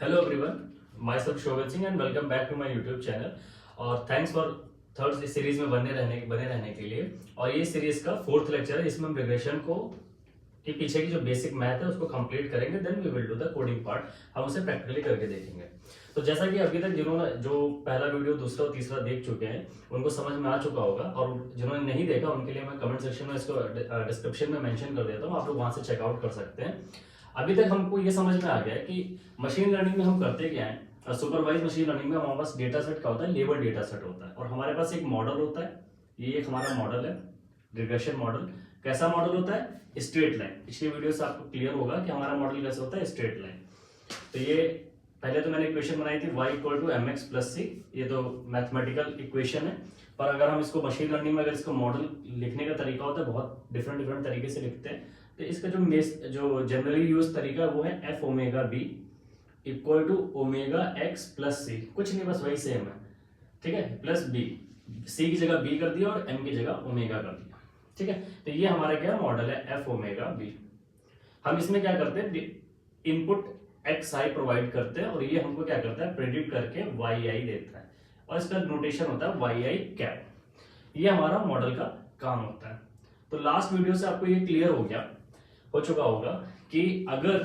Hello everyone, my self Shobhit Singh and welcome back to my YouTube channel. और thanks for third series में बने रहने के लिए। और ये सीरीज का फोर्थ लेक्चर है, इसमें हम रिग्रेशन को के पीछे की जो बेसिक मैथ है उसको कंप्लीट करेंगे, then we will do the coding part. हम उसे प्रैक्टिकली करके देखेंगे। तो जैसा कि अभी तक जिन्होंने जो पहला वीडियो दूसरा और तीसरा देख चुके हैं उनको समझ में आ चुका होगा, और जिन्होंने नहीं देखा उनके लिए मैं कमेंट सेक्शन में इसको डिस्क्रिप्शन में मेंशन कर देता हूँ, आप लोग वहां से चेकआउट कर सकते हैं। अभी तक हमको ये समझ में आ गया है कि मशीन लर्निंग में हम करते क्या है। सुपरवाइज मशीन लर्निंग में हमारे पास डेटा सेट क्या होता है, लेबल डेटा सेट होता है, और हमारे पास एक मॉडल होता है। ये एक हमारा मॉडल है, रिग्रेशन मॉडल। कैसा मॉडल होता है? Straight line. पिछली वीडियो से आपको क्लियर होगा कि हमारा मॉडल कैसे होता है, स्ट्रेट लाइन। तो ये पहले तो मैंने इक्वेशन बनाई थी y equal to mx plus C. ये तो मैथमेटिकल इक्वेशन है, पर अगर हम इसको मशीन लर्निंग में अगर इसको मॉडल लिखने का तरीका होता है, बहुत डिफरेंट तरीके से लिखते हैं। तो इसका जो जनरली यूज तरीका है वो है F omega B equal to omega X plus C. कुछ नहीं, बस वही सेम है, ठीक है। प्लस बी, सी की जगह बी कर दिया और एम की जगह ओमेगा कर दिया, ठीक है। तो ये हमारा क्या मॉडल है, एफ ओमेगा बी। हम इसमें क्या करते हैं, इनपुट एक्स आई प्रोवाइड करते हैं और ये हमको क्या करता है, प्रेडिक्ट करके वाई आई देता है, और इसका नोटेशन होता है वाई आई कैप। ये हमारा मॉडल का काम होता है। तो लास्ट वीडियो से आपको ये क्लियर हो चुका होगा कि अगर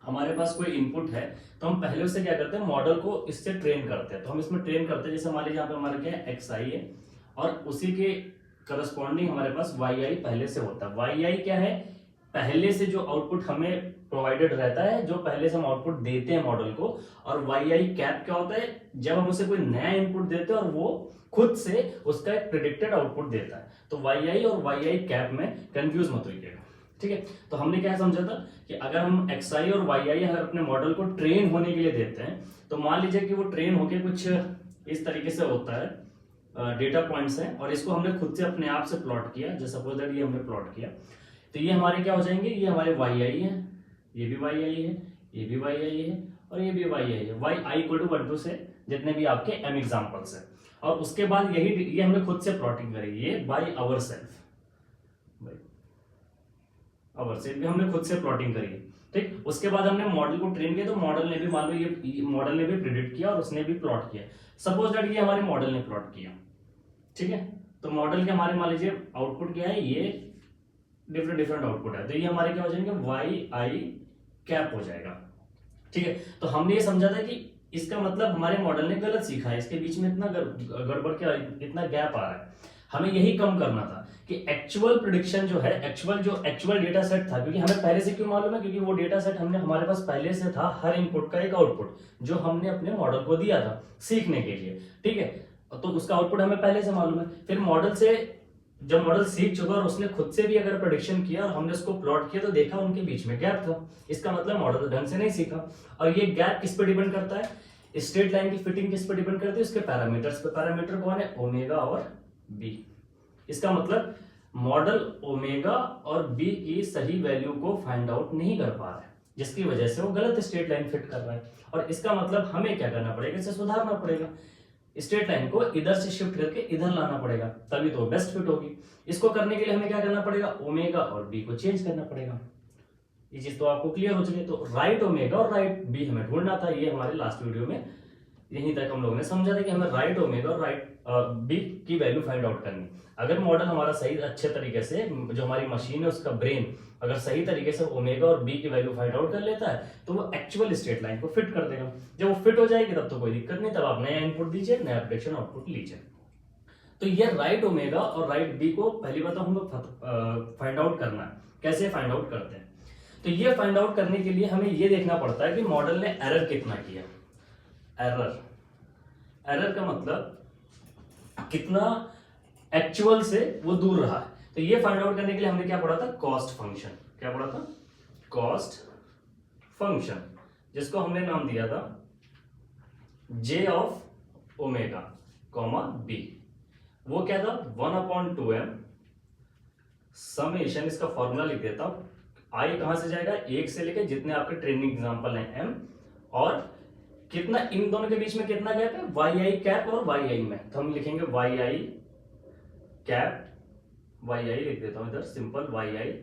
हमारे पास कोई इनपुट है तो हम पहले उससे क्या करते हैं, मॉडल को इससे ट्रेन करते हैं। तो हम इसमें ट्रेन करते हैं, जैसे हमारे यहाँ पे हमारा क्या है, एक्स आई है, और उसी के करस्पॉन्डिंग हमारे पास वाई आई पहले से होता है। वाई आई क्या है, पहले से जो आउटपुट हमें प्रोवाइडेड रहता है, जो पहले से हम आउटपुट देते हैं मॉडल को। और वाई आई कैप क्या होता है, जब हम उसे कोई नया इनपुट देते हैं और वो खुद से उसका एक प्रिडिक्टेड आउटपुट देता है। तो वाई आई और वाई आई कैप में कंफ्यूज मत होइएगा, ठीक है। तो हमने क्या समझा था कि अगर हम एक्स आई और वाई आई अगर अपने मॉडल को ट्रेन होने के लिए देते हैं, तो मान लीजिए कि वो ट्रेन होके कुछ इस तरीके से होता है, डेटा पॉइंट्स हैं, और इसको हमने खुद से अपने आप से प्लॉट किया, जैसे सपोज दैट ये हमने प्लॉट किया। तो ये हमारे क्या हो जाएंगे, ये हमारे वाई आई है, ये भी वाई आई है, ये भी वाई आई है, और ये भी वाई आई है। वाई आई इक्वल टू 1 2 से जितने भी आपके एम एग्जाम्पल्स है। और उसके बाद ये हमने खुद से प्लॉटिंग करी, ये बाई आवर सेल्फ, भी हमने खुद से प्लॉटिंग करी है, ठीक। उसके बाद हमने मॉडल को ट्रेन किया, तो मॉडल ने भी मान लो ये मॉडल ने भी प्रिडिक्ट किया और उसने भी प्लॉट किया। सपोज दैट ये हमारे मॉडल ने प्लॉट किया, ठीक है। तो मॉडल के हमारे मान लीजिए आउटपुट क्या है, ये डिफरेंट आउटपुट है। तो ये हमारे क्या हो जाएंगे, वाई आई कैप हो जाएगा, ठीक है। तो हमने ये समझा था कि इसका मतलब हमारे मॉडल ने गलत सीखा है, इसके बीच में इतना गड़बड़ क्या, इतना गैप आ रहा है। हमें यही कम करना था कि एक्चुअल प्रिडिक्शन जो है, एक्चुअल डेटा सेट था, क्योंकि हमें पहले से क्यों मालूम है, क्योंकि वो डेटा सेट हमारे पास पहले से था, हर इनपुट का एक आउटपुट जो हमने अपने मॉडल को दिया था सीखने के लिए, ठीक है। तो उसका आउटपुट हमें पहले से मालूम है। फिर मॉडल से जब मॉडल सीख चुका और उसने खुद से भी अगर प्रेडिक्शन किया और हमने उसको प्लॉट किया, तो देखा उनके बीच में गैप था। इसका मतलब मॉडल ढंग से नहीं सीखा। और ये गैप किस पे डिपेंड करता है, स्ट्रेट लाइन की फिटिंग किस पे डिपेंड करती है, उसके पैरामीटर्स पे। पैरामीटर कौन है, ओमेगा और बी। इसका मतलब मॉडल ओमेगा और बी की सही वैल्यू को फाइंड आउट नहीं कर पा रहा है, जिसकी वजह से वो गलत स्ट्रेट लाइन फिट कर रहा है। और इसका मतलब हमें क्या करना पड़ेगा, इसे सुधारना पड़ेगा। स्ट्रेट लाइन को इधर से शिफ्ट करके इधर लाना पड़ेगा, तभी तो बेस्ट फिट होगी। इसको करने के लिए हमें क्या करना पड़ेगा, ओमेगा और बी को चेंज करना पड़ेगा। ये चीज तो आपको क्लियर हो चुकी है। तो राइट ओमेगा और राइट बी हमें ढूंढना था। ये हमारे लास्ट वीडियो में यहीं तक हम लोगों ने समझा था कि हमें राइट ओमेगा और राइट बी की वैल्यू फाइंड आउट करनी। अगर मॉडल हमारा सही अच्छे तरीके से, जो हमारी मशीन है उसका ब्रेन अगर सही तरीके से ओमेगा और बी की वैल्यू फाइंड आउट कर लेता है, तो वो एक्चुअल स्ट्रेट लाइन को फिट कर देगा। जब वो फिट हो जाएगी तब तो कोई दिक्कत नहीं, तब आप नया इनपुट दीजिए, नया प्रेडिक्शन आउटपुट लीजिए। तो ये राइट ओमेगा और राइट बी को पहली बात हम लोग फाइंड आउट करना है। कैसे फाइंड आउट करते हैं, तो ये फाइंड आउट करने के लिए हमें ये देखना पड़ता है कि मॉडल ने एरर कितना किया। एरर का मतलब कितना एक्चुअल से वो दूर रहा है। तो ये फाइंड आउट करने के लिए हमने क्या पढ़ा था, कॉस्ट फंक्शन। क्या पढ़ा था, कॉस्ट फंक्शन, जिसको हमने नाम दिया था जे ऑफ ओमेगा कॉमा बी। वो क्या था, 1/2m समेशन, इसका फॉर्मूला लिख देता हूं। आई कहां से जाएगा, 1 से लेकर जितने आपके ट्रेनिंग एग्जांपल हैं m, और कितना इन दोनों के बीच में कितना गैप है, वाई आई कैप और वाई आई में। तो हम लिखेंगे वाई आई कैप, वाई आई लिख देता हूं इधर सिंपल वाई आई,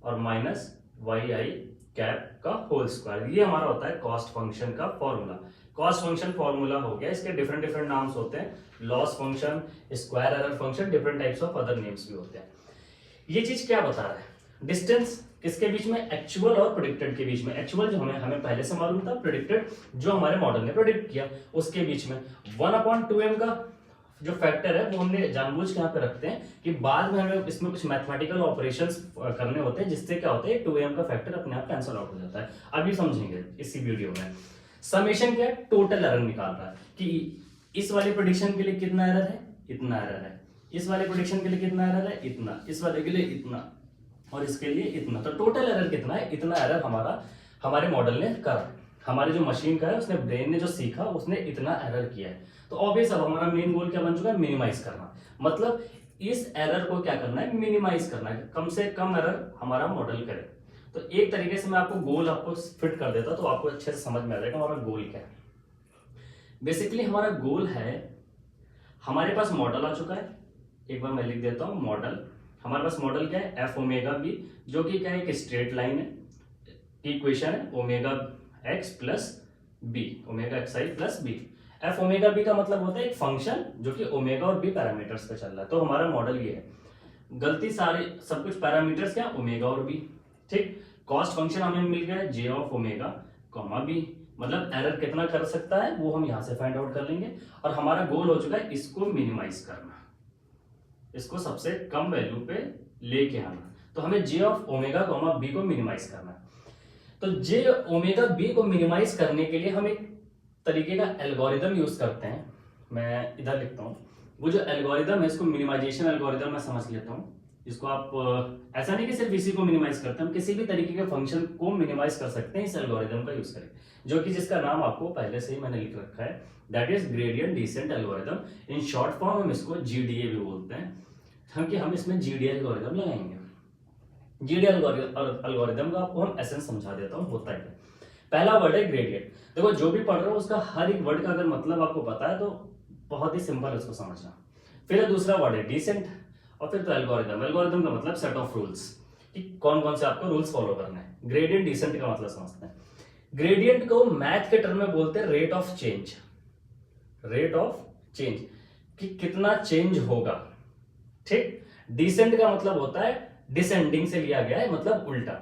और माइनस वाई आई कैप का होल स्क्वायर। ये हमारा होता है कॉस्ट फंक्शन का फॉर्मूला। कॉस्ट फंक्शन फॉर्मूला हो गया, इसके डिफरेंट डिफरेंट नाम्स होते हैं, loss function, square error function, different types of other names भी होते हैं। ये चीज क्या बता रहा है? डिस्टेंस किसके बीच में? एक्चुअल और प्रेडिक्टेड के बीच में। एक्चुअल जो हमें पहले से मालूम था, प्रेडिक्टेड जो हमारे मॉडल ने प्रेडिक्ट किया उसके बीच में। 1/2m का जो फैक्टर है वो हमने जानबूझ के यहाँ पे रखते हैं कि बाद में हमें इसमें कुछ मैथमेटिकल ऑपरेशंस करने होते हैं, जिससे क्या होता है 2m का फैक्टर अपने आप कैंसिल आउट हो जाता है। अभी समझेंगे इसी वीडियो में। समेशन क्या है? टोटल एरर निकाल रहा है कि इस वाले प्रेडिक्शन के लिए कितना एरर है, इतना एरर है, इस वाले प्रेडिक्शन के लिए कितना एरर है, इतना, इस वाले के लिए इतना, और इसके लिए इतना। तो टोटल एरर कितना है? इतना एरर हमारे मॉडल ने करा, हमारी जो मशीन का है उसने, ब्रेन ने जो सीखा उसने इतना एरर किया है। तो ऑब्वियस अब हमारा मेन गोल क्या बन चुका है? मिनिमाइज करना। मतलब इस एरर को क्या करना है? मिनिमाइज करना है, कम से कम एरर हमारा मॉडल करे। तो एक तरीके से मैं आपको गोल आपको फिट कर देता तो आपको अच्छे से समझ में आ जाएगा हमारा गोल क्या है। बेसिकली हमारा गोल है, हमारे पास मॉडल आ चुका है, एक बार मैं लिख देता हूं मॉडल। हमारे पास मॉडल क्या है? एफ ओमेगा बी, जो कि क्या है? एक स्ट्रेट लाइन है, इक्वेशन है omega X plus B, omega X I plus B. F omega B का मतलब होता है एक फंक्शन जो कि ओमेगा और बी पैरामीटर्स पे चल रहा है। तो हमारा मॉडल ये है, गलती सारी सब कुछ पैरामीटर्स क्या? ओमेगा और बी। ठीक, कॉस्ट फंक्शन हमें मिल गया जे ऑफ ओमेगा कॉमा बी, मतलब एरर कितना कर सकता है वो हम यहां से फाइंड आउट कर लेंगे। और हमारा गोल हो चुका है इसको मिनिमाइज करना, इसको सबसे कम वैल्यू पे लेके आना। तो हमें जे ऑफ ओमेगा कॉमा बी को मिनिमाइज करना है। तो जे ओमेगा बी को मिनिमाइज करने के लिए हम एक तरीके का एल्गोरिदम यूज करते हैं। मैं इधर लिखता हूं, वो जो एल्गोरिदम है इसको मिनिमाइजेशन एल्गोरिदम मैं समझ लेता हूं। इसको आप ऐसा नहीं कि सिर्फ इसी को मिनिमाइज करते हैं, हम किसी भी तरीके के फंक्शन को मिनिमाइज कर सकते हैं इस एल्गोरिदम का यूज करके, जो कि जिसका नाम आपको पहले से ही मैंने लिख रखा है, that is gradient descent algorithm. In short form हम इसको जीडीए भी बोलते हैं, कि हम इसमें जीडीए एल्गोरिदम लगाएंगे। जीडीए एल्गोरिदम का आपको हम एसेंस समझा देता हूं होता है। पहला वर्ड है ग्रेडियंट। देखो जो भी पढ़ रहे हो उसका हर एक वर्ड का अगर मतलब आपको पता है तो बहुत ही सिंपल है उसको समझना। फिर दूसरा वर्ड है डिसेंट, और फिर तो एल्गोरिदम। एल्गोरिदम का मतलब सेट ऑफ रूल्स, कि कौन कौन से आपको रूल्स फॉलो करने हैं। ग्रेडियंट डिसेंट का मतलब समझते हैं। ग्रेडियंट को मैथ के टर्म में बोलते हैं rate of change. Rate of change कि कितना चेंज होगा। ठीक, डिसेंट का मतलब होता है डिसेंडिंग से लिया गया है, मतलब उल्टा।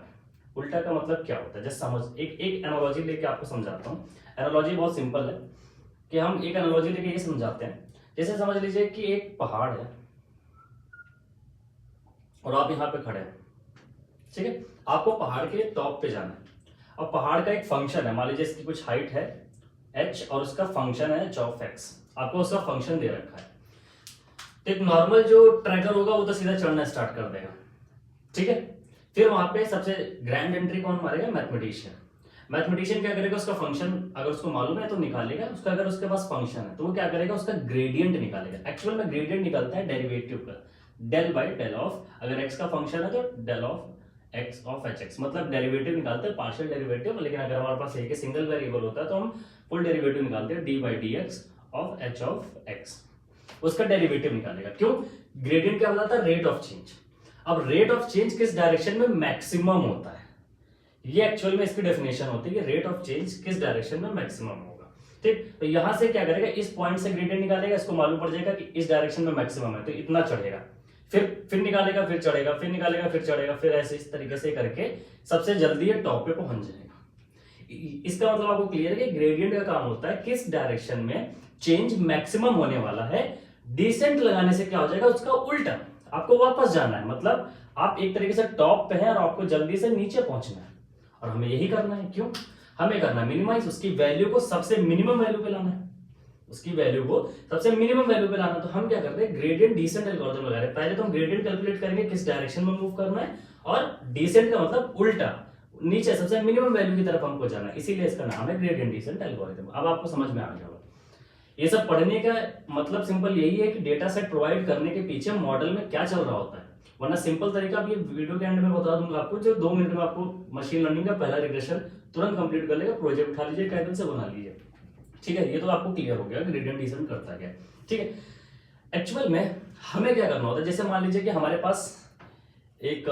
उल्टा का मतलब क्या होता है? जस्ट समझ, एक एनालॉजी लेके आपको समझाता हूँ। एनालॉजी बहुत सिंपल है कि हम एक एनालॉजी लेके ये समझाते हैं, जैसे समझ लीजिए कि एक पहाड़ है और आप यहाँ पे खड़े हैं, ठीक है, आपको पहाड़ के टॉप पे जाना है। अब पहाड़ का एक फंक्शन है, मान लीजिए इसकी कुछ हाइट है h और उसका फंक्शन है h ऑफ x, आपको उसका फंक्शन दे रखा है। तो एक नॉर्मल जो ट्रैकर होगा वो तो सीधा चढ़ना स्टार्ट कर देगा, ठीक है। फिर वहां पे सबसे ग्रैंड एंट्री कौन मारेगा? मैथमेटिशियन। मैथमेटिशियन क्या करेगा? उसका फंक्शन अगर उसको मालूम है तो निकालेगा, उसका अगर उसके पास फंक्शन है तो वो क्या करेगा? उसका ग्रेडियंट निकालेगा। एक्चुअल में ग्रेडियंट निकलता है डेरिवेटिव का, डेल बाई डेल ऑफ, अगर x का फंक्शन है तो del of x of hx, मतलब डेरिवेटिव निकालते हैं, पार्शियल डेरिवेटिव। लेकिन अगर हमारे पास एक सिंगल वेरिएबल होता है तो हम फुल डेरिवेटिव निकालते हैं, D by D x of h of x, उसका डेरिवेटिव निकालेगा। क्यों? ग्रेडियंट क्या बताता है? Rate of change. अब रेट ऑफ चेंज किस डायरेक्शन में मैक्सिमम होता है, ये एक्चुअल में इसकी डेफिनेशन होती है कि रेट ऑफ चेंज किस डायरेक्शन में मैक्सिमम होगा। ठीक, तो यहां से क्या करेगा? इस पॉइंट से ग्रेडियंट निकालेगा, इसको मालूम पड़ जाएगा कि इस डायरेक्शन में मैक्सिमम है तो इतना चढ़ेगा, फिर निकालेगा, फिर चढ़ेगा, फिर निकालेगा, फिर चढ़ेगा, फिर ऐसे इस तरीके से करके सबसे जल्दी ये टॉप पे पहुंच जाएगा। इसका मतलब आपको क्लियर है कि ग्रेडियंट का काम होता है किस डायरेक्शन में चेंज मैक्सिमम होने वाला है। डिसेंट लगाने से क्या हो जाएगा? उसका उल्टा, आपको वापस जाना है, मतलब आप एक तरीके से टॉप पे हैं और आपको जल्दी से नीचे पहुंचना है, और हमें यही करना है। क्यों? हमें करना है मिनिमाइज, उसकी वैल्यू को सबसे मिनिमम वैल्यू पे लाना है, उसकी वैल्यू को सबसे मिनिमम वैल्यू पे लाना। तो हम क्या करते हैं? ग्रेडियंट डिसेंट एल्गोरिथम लगा रहे हैं। पहले तो हम ग्रेडियंट कैलकुलेट करेंगे किस डायरेक्शन में मूव करना है, और डिसेंट का मतलब उल्टा, नीचे सबसे मिनिमम वैल्यू की तरफ हमको जाना है, इसीलिए इसका नाम है ग्रेडियंट डिसेंट एल्गोरिथम। अब आपको समझ में आ गया होगा। ये सब पढ़ने का मतलब सिंपल यही है कि डेटा सेट प्रोवाइड करने के पीछे मॉडल में क्या चल रहा होता है। वरना सिंपल तरीका भी वीडियो के एंड में बता दूंगा आपको, जो 2 मिनट में आपको मशीन लर्निंग का पहला रिग्रेशन तुरंत कंप्लीट कर लेगा। प्रोजेक्ट उठा लीजिए, कैटल से बना लीजिए, ठीक है। ये तो आपको क्लियर हो गया ग्रेडियंट डिसेंट करता है, ठीक है। एक्चुअल में हमें क्या करना होता है? जैसे मान लीजिए कि हमारे पास एक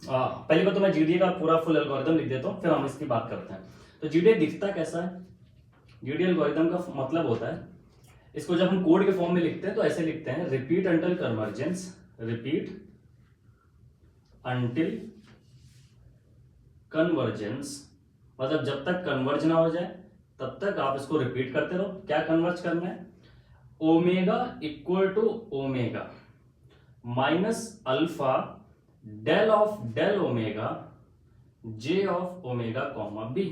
पहली बात तो मैं जीडीए का पूरा फुल एल्गोरिथम लिख देता हूँ, फिर हम इसकी बात करते हैं। तो जीडीए दिखता कैसा है? जीडीए एल्गोरिथम का मतलब होता है, इसको जब हम कोड के फॉर्म में लिखते हैं तो ऐसे लिखते हैं, repeat until convergence, repeat until convergence, मतलब जब तक कन्वर्ज ना हो जाए तब तक आप इसको रिपीट करते रहो। क्या कन्वर्ज करना है? Omega equal to omega minus alpha del of del omega J of omega comma B,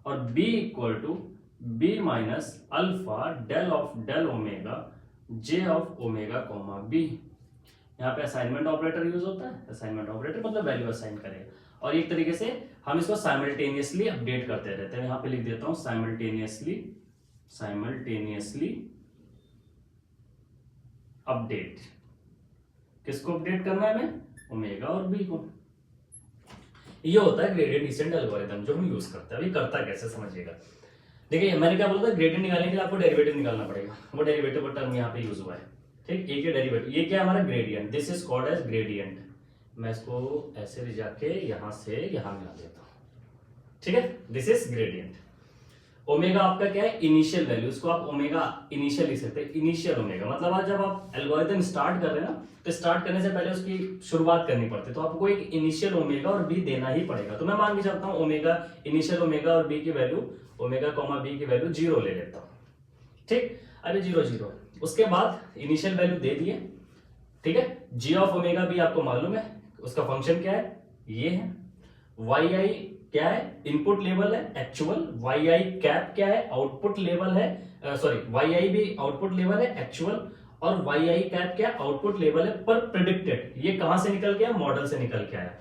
और B equal to B minus alpha del of del omega J of omega comma B. यहाँ पे assignment operator use होता है। Assignment operator मतलब value assign करेगा, और एक तरीके से हम इसको साइमल्टेनियसली अपडेट करते रहते हैं। यहाँ पे लिख देता हूं साइमल्टेनियसली, साइमल्टेनियसली अपडेट। किसको अपडेट करना है हमें? ओमेगा और बी को। ये होता है ग्रेडियंट डिसेंट एल्गोरिथम जो हम यूज करते हैं। अभी करता कैसे समझिएगा। देखिए मैंने क्या बोला था, ग्रेडियंट निकालने के लिए आपको डेरिवेटिव निकालना पड़ेगा। वो डेरिवेटिव का टर्म यहाँ पे यूज हुआ है, ठीक। एक ये डेरिवेटिव, ये क्या हमारा gradient, this is called as gradient. मैं इसको ऐसे ले जाके यहां से यहां मिला देता हूं, ठीक है। This is gradient. ओमेगा आपका क्या है? Initial value. इसको आप ओमेगा इनिशियल लिख सकते हैं, इनिशियल ओमेगा। मतलब आज जब आप एल्गोरिथम स्टार्ट कर रहे हैं ना, तो स्टार्ट करने से पहले उसकी शुरुआत करनी पड़ती है, तो आपको एक इनिशियल ओमेगा और बी देना ही पड़ेगा। तो मैं मान के चलता हूं ओमेगा, इनिशियल ओमेगा और बी की वैल्यू, ओमेगा कॉमा बी की वैल्यू 0 ले लेता हूं, ठीक। अरे 0 0, उसके बाद इनिशियल वैल्यू दे दिए, ठीक है। जी ऑफ ओमेगा बी आपको मालूम है, उसका फंक्शन क्या है? ये है। वाई आई क्या है? इनपुट लेवल है एक्चुअल। वाई आई कैप क्या है? आउटपुट लेवल है। सॉरी, वाई आई भी आउटपुट लेवल है एक्चुअल, और वाई आई कैप क्या? आउटपुट लेवल है पर प्रिडिक्टेड। ये कहां से निकल के आया? मॉडल से निकल के आया।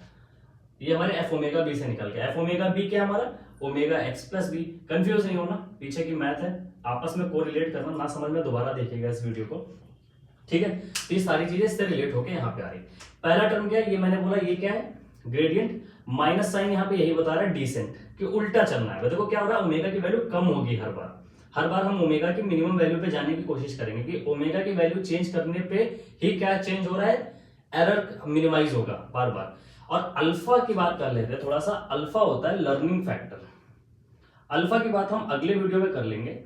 ये हमारे एफ ओमेगा बी से निकल के आया। एफ ओमेगा बी क्या हमारा? Omega X plus B. Confuse नहीं होना, पीछे की मैथ है, आपस में कोरिलेट करना। ना समझ में दोबारा देखिएगा इस वीडियो को, ठीक है। तो ये सारी चीजें इससे रिलेट होकर यहाँ पे आ रही। पहला टर्म क्या है? ये मैंने बोला, ये क्या है? ग्रेडियंट। माइनस साइन यहाँ पे यही बता रहा है डिसेंट, कि उल्टा चलना है। देखो क्या हो रहा है, ओमेगा की वैल्यू कम होगी हर बार। हर बार हम ओमेगा की मिनिमम वैल्यू पे जाने की कोशिश करेंगे, कि ओमेगा की वैल्यू चेंज करने पे ही क्या चेंज हो रहा है? एरर मिनिमाइज होगा बार बार। और अल्फा की बात कर लेते हैं थोड़ा सा। अल्फा होता है लर्निंग फैक्टर। अल्फा की बात हम अगले वीडियो में कर लेंगे,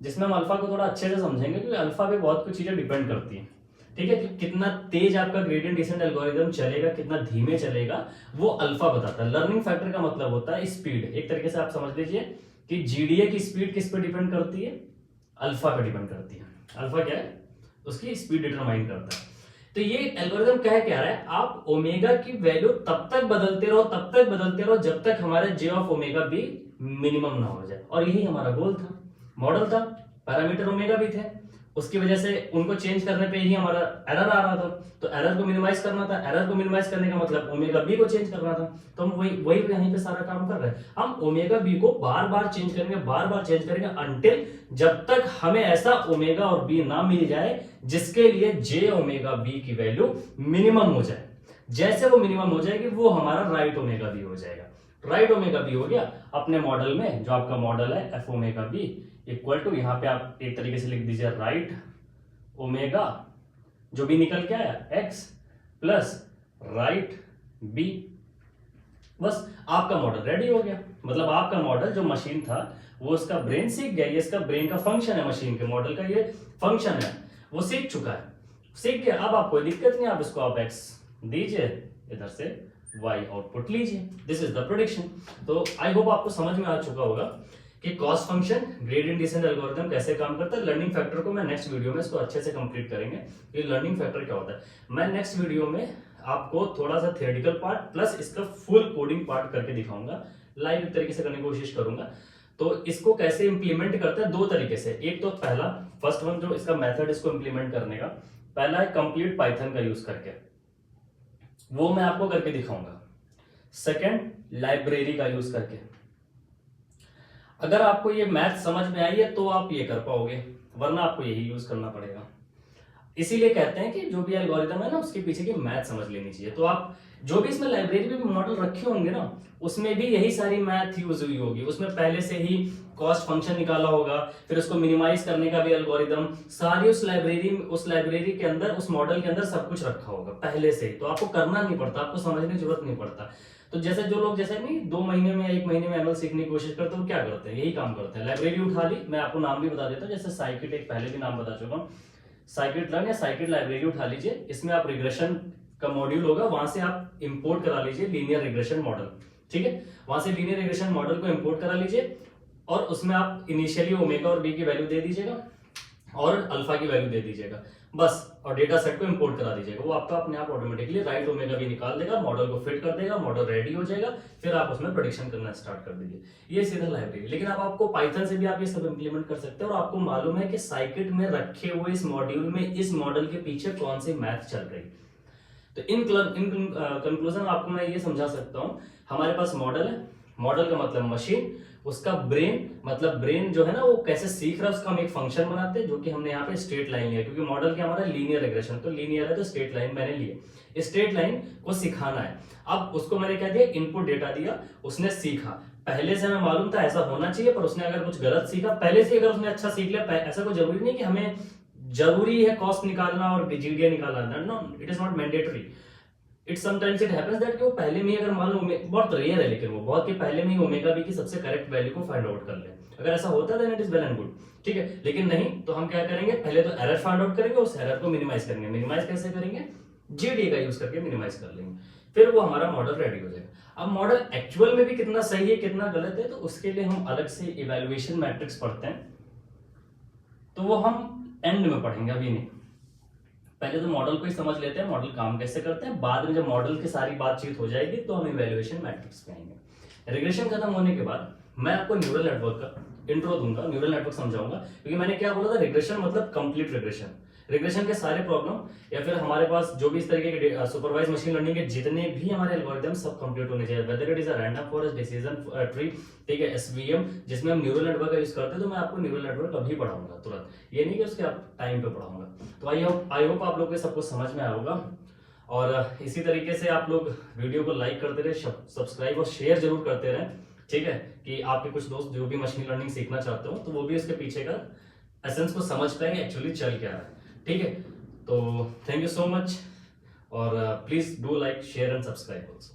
जिसमें हम अल्फा को थोड़ा अच्छे से समझेंगे, क्योंकि अल्फा पे बहुत कुछ चीजें डिपेंड करती हैं, ठीक है। कि कितना तेज आपका ग्रेडियंट डिसेंट एल्गोरिथम चलेगा, कितना धीमे चलेगा, वो अल्फा बताता है। लर्निंग फैक्टर का मतलब होता है स्पीड। एक तरीके से आप समझ लीजिए कि जीडीए की स्पीड किस पे डिपेंड करती है? अल्फा पे डिपेंड करती है। अल्फा क्या है? उसकी स्पीड डिटरमाइन करता है। तो ये एल्गोरिथम क्या रहा है, आप ओमेगा की वैल्यू तब तक बदलते रहो, तब तक बदलते रहो, जब तक हमारे जे ऑफ ओमेगा बी मिनिमम ना हो जाए। और यही हमारा गोल था, मॉडल था। पैरामीटर ओमेगा भी थे, उसकी वजह से उनको चेंज करने पे ही हमारा एरर आ रहा था। तो एरर को मिनिमाइज करना था। एरर को मिनिमाइज करने का मतलब ओमेगा बी को चेंज करना था। तो हम वही यहीं पे सारा काम कर रहे हैं। हम ओमेगा बी को बार बार चेंज करेंगे, बार बार चेंज करेंगे, अंटिल जब तक हमें ऐसा ओमेगा और बी ना मिल जाए जिसके लिए जे ओमेगा बी की वैल्यू मिनिमम हो जाए। जैसे वो मिनिमम हो जाएगी, वो हमारा राइट ओमेगा बी हो जाएगा। राइट ओमेगा बी हो गया अपने मॉडल में। जो आपका मॉडल है F omega B equal to, यहां पे आप एक तरीके से लिख दीजिए राइट ओमेगा, जो भी निकल के आया एक्स प्लस राइट बी। बस आपका मॉडल रेडी हो गया। मतलब आपका मॉडल जो मशीन था वो उसका ब्रेन सीख गया। ये इसका ब्रेन का फंक्शन है, मशीन के मॉडल का ये फंक्शन है, वो सीख चुका है, सीख गया। अब आपको दिक्कत नहीं, आप इसको आप एक्स दीजिए, इधर से वाई आउटपुट लीजिए। This is the prediction. तो आई होप आपको समझ में आ चुका होगा कि cost function, gradient descent algorithm कैसे काम करता है। लर्निंग फैक्टर को मैं नेक्स्ट वीडियो में इसको अच्छे से कंप्लीट करेंगे, ये लर्निंग फैक्टर क्या होता है। मैं नेक्स्ट वीडियो में आपको थोड़ा सा थियोरेटिकल पार्ट प्लस इसका फुल कोडिंग पार्ट करके दिखाऊंगा, लाइव तरीके से करने की कोशिश करूंगा। तो इसको कैसे इंप्लीमेंट करते हैं, दो तरीके से। एक तो पहला फर्स्ट वन जो इसका मेथड इसको इंप्लीमेंट करने का, पहला है कंप्लीट पाइथन का यूज करके, वो मैं आपको करके दिखाऊंगा। सेकेंड, लाइब्रेरी का यूज करके। अगर आपको ये मैथ समझ में आई है तो आप ये कर पाओगे, वरना आपको यही यूज करना पड़ेगा। इसीलिए कहते हैं कि जो भी एल्गोरिदम है ना उसके पीछे की मैथ समझ लेनी चाहिए। तो आप जो भी इसमें लाइब्रेरी में भी मॉडल रखे होंगे ना उसमें भी यही सारी मैथ यूज हुई होगी। उसमें पहले से ही कॉस्ट फंक्शन निकाला होगा, फिर उसको मिनिमाइज करने का भी एल्गोरिदम, सारी उस लाइब्रेरी के अंदर, उस मॉडल के अंदर सब कुछ रखा होगा पहले से ही। तो आपको करना नहीं पड़ता, आपको समझने की जरूरत नहीं पड़ता। तो जैसे जो लोग जैसे नहीं 2 महीने में या 1 महीने में एमएल सीखने की कोशिश करते हैं, वो क्या करते हैं, यही काम करते हैं। लाइब्रेरी उठा ली, मैं आपको नाम भी बता देता हूँ, जैसे साइकिट, एक पहले भी नाम बता चुका हूँ, साइकिट लर्न या साइकिट लाइब्रेरी उठा लीजिए। इसमें आप रिग्रेशन का मॉड्यूल होगा, वहां से आप इंपोर्ट करा लीजिए लीनियर रिग्रेशन मॉडल। ठीक है, वहां से लीनियर रिग्रेशन मॉडल को इंपोर्ट करा लीजिए और उसमें आप इनिशियली ओमेगा और बी की वैल्यू दे दीजिएगा और अल्फा की वैल्यू दे दीजिएगा बस, और डेटा सेट को इंपोर्ट करा दीजिएगा। वो आपका अपने आप ऑटोमेटिकली राइट ओमेगा भी निकाल देगा, मॉडल को फिट कर देगा, मॉडल रेडी हो जाएगा, फिर आप उसमें प्रेडिक्शन करना स्टार्ट कर दीजिए। ये सीधा लाइब्रेरी। लेकिन अब आपको पाइथन से भी आप ये सब इंप्लीमेंट कर सकते हैं। और आपको मालूम है कि साइकिट में रखे हुए इस मॉड्यूल में इस मॉडल के पीछे कौन सी मैथ चल रही। तो इन कंक्लूजन आपको मैं ये समझा सकता हूं, हमारे पास मॉडल है, मॉडल का मतलब मशीन, उसका ब्रेन मतलब ब्रेन जो है ना वो कैसे सीख रहा है उसका हम एक फंक्शन बनाते हैं, जो कि हमने यहाँ पे स्ट्रेट लाइन लिया, क्योंकि मॉडल क्या हमारा लीनियर रिग्रेशन, तो लीनियर है तो स्ट्रेट लाइन मैंने लिए, स्ट्रेट लाइन को सिखाना है। अब उसको मैंने क्या दिया, इनपुट डेटा दिया, उसने सीखा। पहले से हमें मालूम था ऐसा होना चाहिए, पर उसने अगर कुछ गलत सीखा पहले से, अगर उसने अच्छा सीख लिया, ऐसा कोई जरूरी नहीं कि हमें जरूरी है कॉस्ट निकालना और जीडीए निकालना, no it is not mandatory. It sometimes it happens that कि वो पहले में ही अगर मान लो, बहुत रेयर है लेकिन वो बहुत, कि पहले में ही ओमेगा बी की सबसे करेक्ट वैल्यू को फाइंड आउट कर ले। अगर ऐसा होता है then it is well and good, ठीक है। लेकिन नहीं तो हम क्या करेंगे, पहले तो एरर फाइंड आउट करेंगे, उस एरर को मिनिमाइज करेंगे। मिनिमाइज कैसे करेंगे, जीडीए का यूज करके मिनिमाइज कर लेंगे, फिर वो हमारा मॉडल रेडी हो जाएगा। अब मॉडल एक्चुअल में भी कितना सही है कितना गलत है, तो उसके लिए हम अलग से इवेल्युएशन मैट्रिक्स पढ़ते हैं, तो वो हम एंड में पढ़ेंगे, अभी नहीं। पहले तो मॉडल को ही समझ लेते हैं, मॉडल काम कैसे करते हैं, बाद में जब मॉडल की सारी बातचीत हो जाएगी तो हम इवैल्यूएशन मैट्रिक्स पे आएंगे। रिग्रेशन खत्म होने के बाद मैं आपको न्यूरल नेटवर्क का इंट्रो दूंगा, न्यूरल नेटवर्क समझाऊंगा, क्योंकि मैंने क्या बोला था, रिग्रेशन मतलब कंप्लीट रिग्रेशन। रिग्रेशन के सारे प्रॉब्लम या फिर हमारे पास जो भी इस तरीके के सुपरवाइज मशीन लर्निंग के जितने भी हमारे एल्गोरिथम सब कंप्लीट होने चाहिए, whether it is a random forest decision tree, ठीक है, एसवीएम जिसमें हम न्यूरल नेटवर्क का यूज करते हैं, तो मैं आपको न्यूरल नेटवर्क अभी पढ़ाऊंगा तुरंत, ये नहीं कि उसके टाइम पे पढ़ाऊंगा। तो आई होप आप लोग को सब कुछ समझ में आया होगा। और इसी तरीके से आप लोग वीडियो को लाइक करते रहे, सब्सक्राइब और शेयर जरूर करते रहे, ठीक है, कि आपके कुछ दोस्त जो भी मशीन लर्निंग सीखना चाहते हो तो वो भी उसके पीछे का एसेंस को समझ पाएंगे एक्चुअली चल क्या रहा है, ठीक है। तो थैंक यू सो मच, और please do like share and subscribe also.